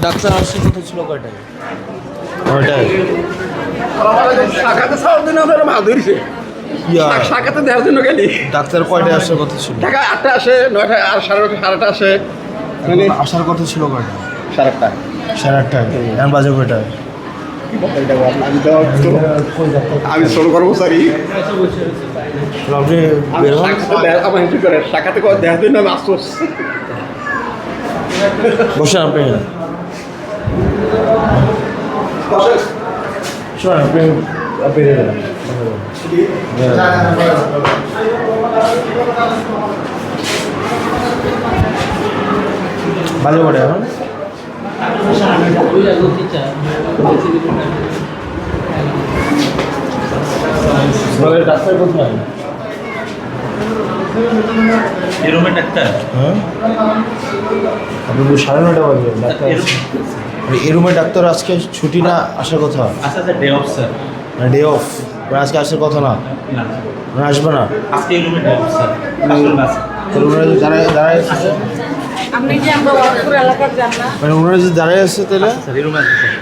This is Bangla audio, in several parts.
ডাক্তার আসছে কথা ছিল কয়টায়? ওটাই শাখাতে সব দিন আমাদের মাছ ধরেছে। শাখাতে দেওয়ার জন্য গেলি ডাক্তার কয়টায় আসার কথা ছিল? ঢাকা 8টা আসে, 9টা আর 8:30 আসে। মানে আসার কথা ছিল কয়টা? 8:30। 8:30টায়। এখন বাজে কয়টায়? আমি ছোট কর্মচারী, আপনি বের হন। শাখাতে দেওয়ার জন্য আমি আফসোস। বসেন আপনি। শোনেন আপনি বেরিয়ে যান। বাজে কয়টা এখন? ডাক্তার কোথায়? এই রুমের ডাক্তার? হ্যাঁ, আপনি 9:30 বাজে ডাক্তার। এই রুমের ডাক্তার আজকে ছুটি না, আসার কথা? আচ্ছা sir, day of sir. Day of, আজকে আসার কথা না? আসবে না আজকে এই রুমের ডে অফ স্যার। দাঁড়ায় আছে আপনি যে আমরা ওয়ারপুর এলাকার যান না, মানে ওনারা যে দাঁড়ায় আছে তাহলে স্যার এই রুমে আছে স্যার।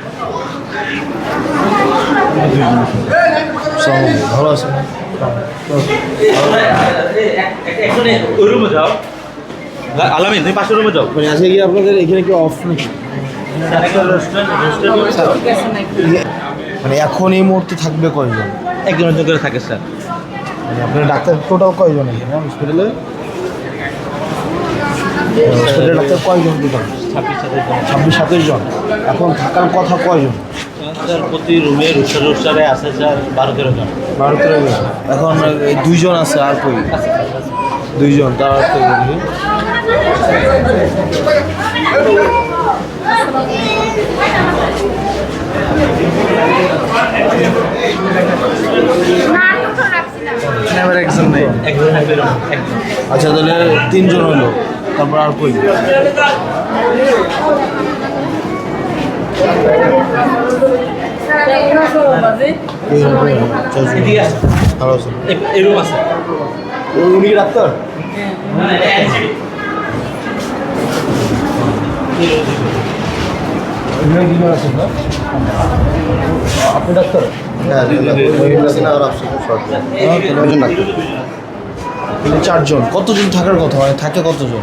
ভালো আছে না? এখানে ওই রুমে যাও। আলামিন, তুমি পাশের রুমে যাও। মানে আজকে কি আপনাদের এখানে কি অফ নাকি? মানে এখন এই মুহূর্তে থাকবে কয়জন? একজন করে থাকে স্যার। মানে আপনার ডাক্তার টোটাল কয়জন এখানে হসপিটালে? হসপিটালে ডাক্তার কয়জন টোটাল? 26-27 জন। এখন থাকার কথা কয়জন? স্যার প্রতি রুমে রুস্টারে আছে স্যার 12-13 জন। 12-13 জন। এখন এই 2 জন আছে, আর কই? 2 জন, তার অর্থ কি? একজন নেই। আচ্ছা তাহলে 3 জন হলো, তারপর আর কই? ভালো আছে। এই রুম আছে। উনি কি ডাক্তার? আপনি ডাক্তার? হ্যাঁ, মানে 4 জন। কতজন থাকার কথা? মানে থাকে কতজন?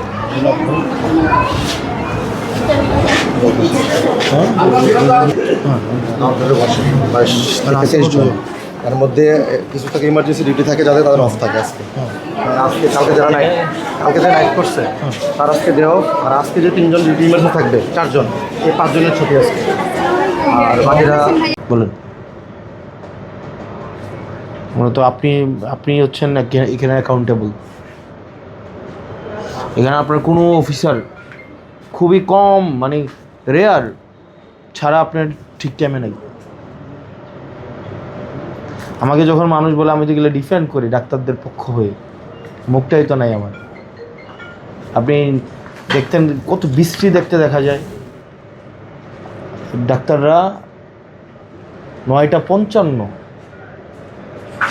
তার মধ্যে কিছু থাকে ইমার্জেন্সি ডিউটি থাকে, যাদের তাদের অফ থাকে আজকে। আজকে কালকে যারা নাইট করছে তার আজকে দেহ, আর আজকে যে 3 জন ডিউটি ইমার্জেন্সি থাকবে 4 জন, এই 5 জনের ছুটি আজকে। আর বাকিরা বলেন। মূলত আপনি হচ্ছেন না এখানে অ্যাকাউন্টেবল। এখানে আপনার কোনো অফিসার, খুবই কম, মানে রেয়ার ছাড়া আপনার ঠিক টাইমে নেই। আমাকে যখন মানুষ বলে আমি যেগুলো ডিফেন্ড করি ডাক্তারদের পক্ষ হয়ে, মুখটাই তো নাই আমার। আপনি দেখতেন কত বৃষ্টি দেখতে দেখা যায়। ডাক্তাররা 9:55,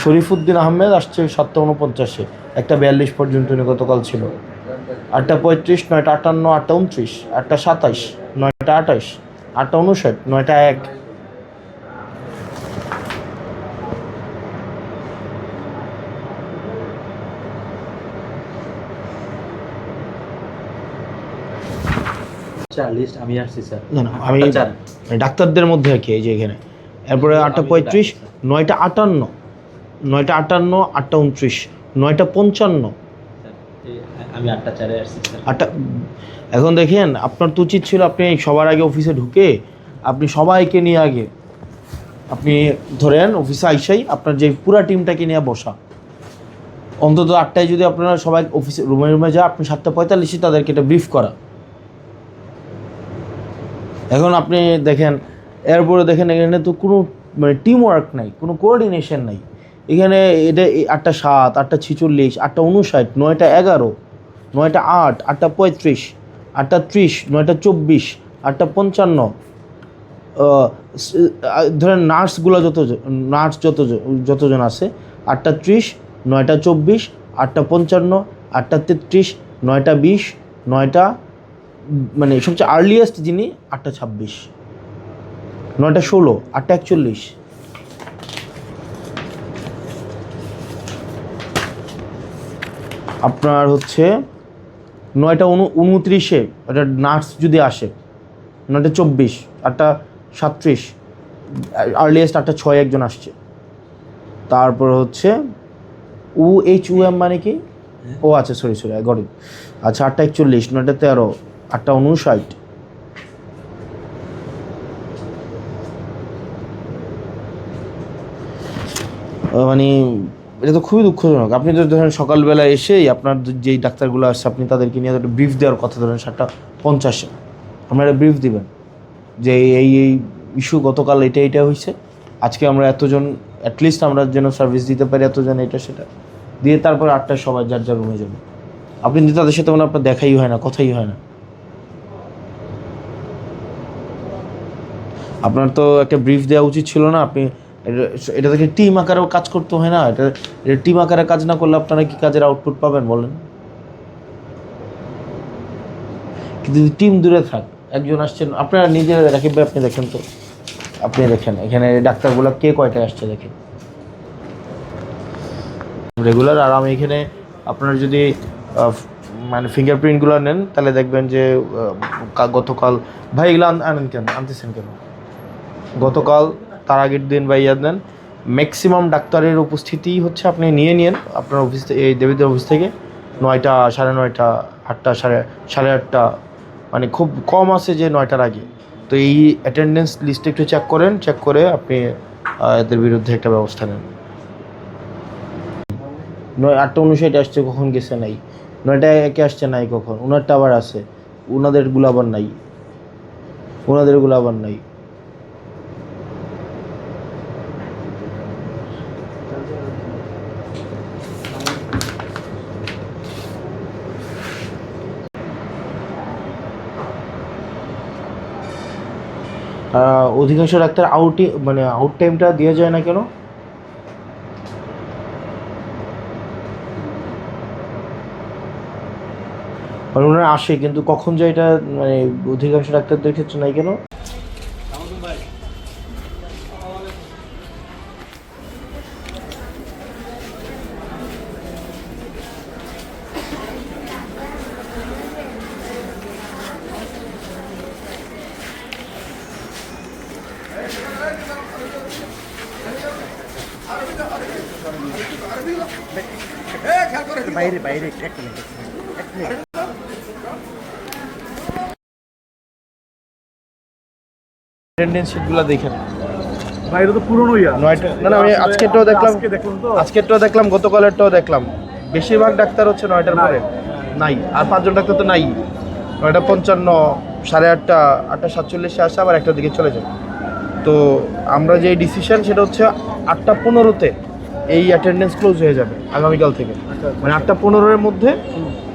শরীফুদ্দিন আহমেদ আসছে 7:49, 1:42 পর্যন্ত গতকাল ছিল। 8:35, 9:58, 8:29, 8:27, 9:28, 8:59, 9:01। লিস্ট আমি আসছি স্যার। না আমি ডাক্তারদের মধ্যে আর কি, এই যে এখানে। এরপরে 8:35, 9:58, 9:58, 8:29, 9:55। আমি 8:04 আসছি স্যার। 8টা। এখন দেখেন, আপনার তো উচিত ছিল আপনি সবার আগে অফিসে ঢুকে আপনি সবাইকে নিয়ে আগে আপনি ধরেন অফিসে আইসাই আপনার যে পুরা টিমটাকে নিয়ে বসা। অন্তত 8টায় যদি আপনারা সবাই অফিসে রুমে যা, আপনি 7:45 তাদেরকে এটা ব্রিফ করা। এখন আপনি দেখেন, এরপরে দেখেন এখানে তো কোনো মানে টিম ওয়ার্ক নাই, কোনো কোঅর্ডিনেশন নাই এখানে। এটা 8টা 7, 8টা 46, 8টা 59, 9টা 11, 9টা 8, 8টা 35, 8টা 30, 9টা 24, 8টা 55, ধরেন নার্সগুলো যতজন আছে 8টা 30, 9টা 24, 8টা 55, 8টা 33, 9টা 20, 9টা মানে সবচেয়ে আর্লিয়েস্ট যিনি 8টা 26, 9টা 16, 8টা 41। আপনার হচ্ছে 9টা 29-এ একটা নার্স যদি আসে, 9টা 24, 8টা 37, আর্লিয়েস্ট 8টা 6 একজন আসছে। তারপর হচ্ছে UHUM মানে কি, ও আচ্ছা সরি গরিব, আচ্ছা 8টা 41, 9টা 13, 8টা 59। মানে এটা তো খুবই দুঃখজনক। আপনি তো ধরেন সকালবেলা এসেই আপনার যেই ডাক্তারগুলো আসছে আপনি তাদেরকে নিয়ে একটা ব্রিফ দেওয়ার কথা, ধরেন 7:50 আপনারা একটা ব্রিফ দিবেন যে এই ইস্যু গতকাল এটা হয়েছে, আজকে আমরা এতজন অ্যাটলিস্ট আমরা যেন সার্ভিস দিতে পারি এতজন, এটা সেটা দিয়ে তারপর 8টায় সবাই যার যার রুমে যাবে। আপনি তাদের সাথে মানে আপনার দেখাই হয় না, কথাই হয় না। আপনার তো একটা ব্রিফ দেওয়া উচিত ছিল না? আপনি এটা থেকে টিম আকারেও কাজ করতে হয় না? এটা টিম আকারে কাজ না করলে আপনারা কি কাজের আউটপুট পাবেন বলেন? কিন্তু টিম দূরে থাক, একজন আসছেন, আপনারা নিজে রাকিব ভাই আপনি দেখেন তো, আপনি দেখেন এখানে ডাক্তারগুলো কে কয়টায় আসছে দেখেন রেগুলার। আর আমি এখানে আপনার যদি মানে ফিঙ্গারপ্রিন্টগুলো নেন তাহলে দেখবেন যে গতকাল ভাই এগুলো আনতেছেন কেন? গতকাল তার আগের দিন বা ইয়াদ নেন, ম্যাক্সিমাম ডাক্তারের উপস্থিতি হচ্ছে আপনি নিয়ে নিন আপনার অফিস এই দেবীদের অফিস থেকে 9টা 9:30, 8টা 8:30, মানে খুব কম আছে যে 9টার আগে। তো এই অ্যাটেন্ডেন্স লিস্টে একটু চেক করেন, চেক করে আপনি এদের বিরুদ্ধে একটা ব্যবস্থা নেন। 8:59 আসছে, কখন গেছে নাই, 9টা 1 আসছে নাই কখন, ওনারটা আবার আছে, ওনাদেরগুলো আবার নাই। অধিকাংশ ডাক্তার আউট টাইমটা দেওয়া যায় না কেন? মানে ওনারা আসে কিন্তু কখন যায় এটা মানে অধিকাংশ ডাক্তারদের ক্ষেত্রে নাই কেন? বাইরে বাইরে অ্যাটেন্ডেন্স শিটগুলো দেখেন ভাই, এটা তো পুরনো ইয়া। 9টা না আমি আজকেরটাও দেখলাম গতকালেরটাও দেখলাম, বেশিরভাগ ডাক্তার হচ্ছে 9টার পরে নাই, আর 5জন ডাক্তার তো নাই। 9:55, 8:30, 8:47 আসে, আবার 1টার দিকে চলে যায়। তো আমরা যে ডিসিশন সেটা হচ্ছে 8:15-তে এই অ্যাটেন্ডেন্স ক্লোজ হয়ে যাবে আগামীকাল থেকে। মানে 8:15-এর মধ্যে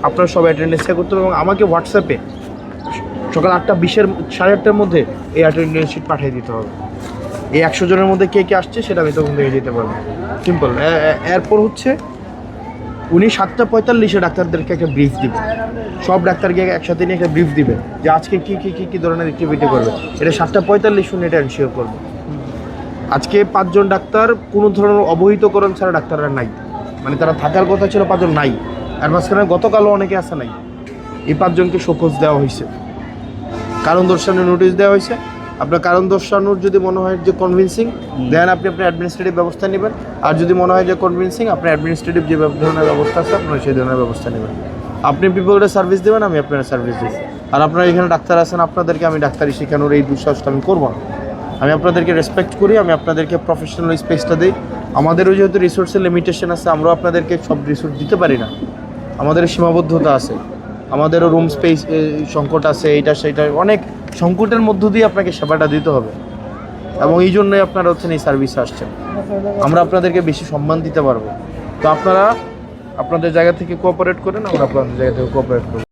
আপনার সব অ্যাটেন্ডেন্স চেক করতে হবে এবং আমাকে হোয়াটসঅ্যাপে সকাল 8:20-এর 8:30-টার মধ্যে এই অ্যাটেন্ডেন্স শিট পাঠিয়ে দিতে হবে। এই 100 জনের মধ্যে কে কে আসছে সেটা আমি তখন থেকে যেতে পারবো, সিম্পল। এরপর হচ্ছে উনি 7:45-এ ডাক্তারদেরকে একটা ব্রিফ দিবে, সব ডাক্তারকে একসাথে নিয়ে একটা ব্রিফ দিবে যে আজকে কী ধরনের অ্যাক্টিভিটি করবে। এটা 7:45 উনি এটা এনশিওর করবে। আজকে 5জন ডাক্তার কোনো ধরনের অবহিতকরণ ছাড়া ডাক্তাররা নাই, মানে তারা থাকার কথা ছিল 5জন নাই, আর মাঝখানে গতকালও অনেকে আসে নাই। এই 5জনকে শোকজ দেওয়া হয়েছে, কারণ দর্শানোর নোটিশ দেওয়া হয়েছে। আপনার কারণ দর্শানোর যদি মনে হয় যে কনভিন্সিং, দেন আপনি আপনার অ্যাডমিনিস্ট্রেটিভ ব্যবস্থা নেবেন, আর যদি মনে হয় যে কনভিন্সিং, আপনার অ্যাডমিনিস্ট্রেটিভ যে ধরনের ব্যবস্থা আছে আপনারা সেই ধরনের ব্যবস্থা নেবেন। আপনি পিপলকে সার্ভিস দেবেন, আমি আপনারা সার্ভিস দেবো। আর আপনারা এখানে ডাক্তার আছেন, আপনাদেরকে আমি ডাক্তারি শেখানোর এই দুঃসাহসটা আমি করবো না। আমি আপনাদেরকে রেসপেক্ট করি, আমি আপনাদেরকে প্রফেশনাল স্পেসটা দিই। আমাদেরও যেহেতু রিসোর্সের লিমিটেশন আছে, আমরাও আপনাদেরকে সব রিসোর্স দিতে পারি না, আমাদের সীমাবদ্ধতা আছে, আমাদেরও রুম স্পেস সংকট আছে, এইটা সেইটা অনেক সংকটের মধ্য দিয়ে আপনাকে সেবাটা দিতে হবে। এবং এই জন্যই আপনারা হচ্ছেন এই সার্ভিসে আসছেন। আমরা আপনাদেরকে বেশি সম্মান দিতে পারবো। তো আপনারা আপনাদের জায়গা থেকে কোঅপারেট করেন, আমরা আপনাদের জায়গা থেকে কোঅপারেট করব।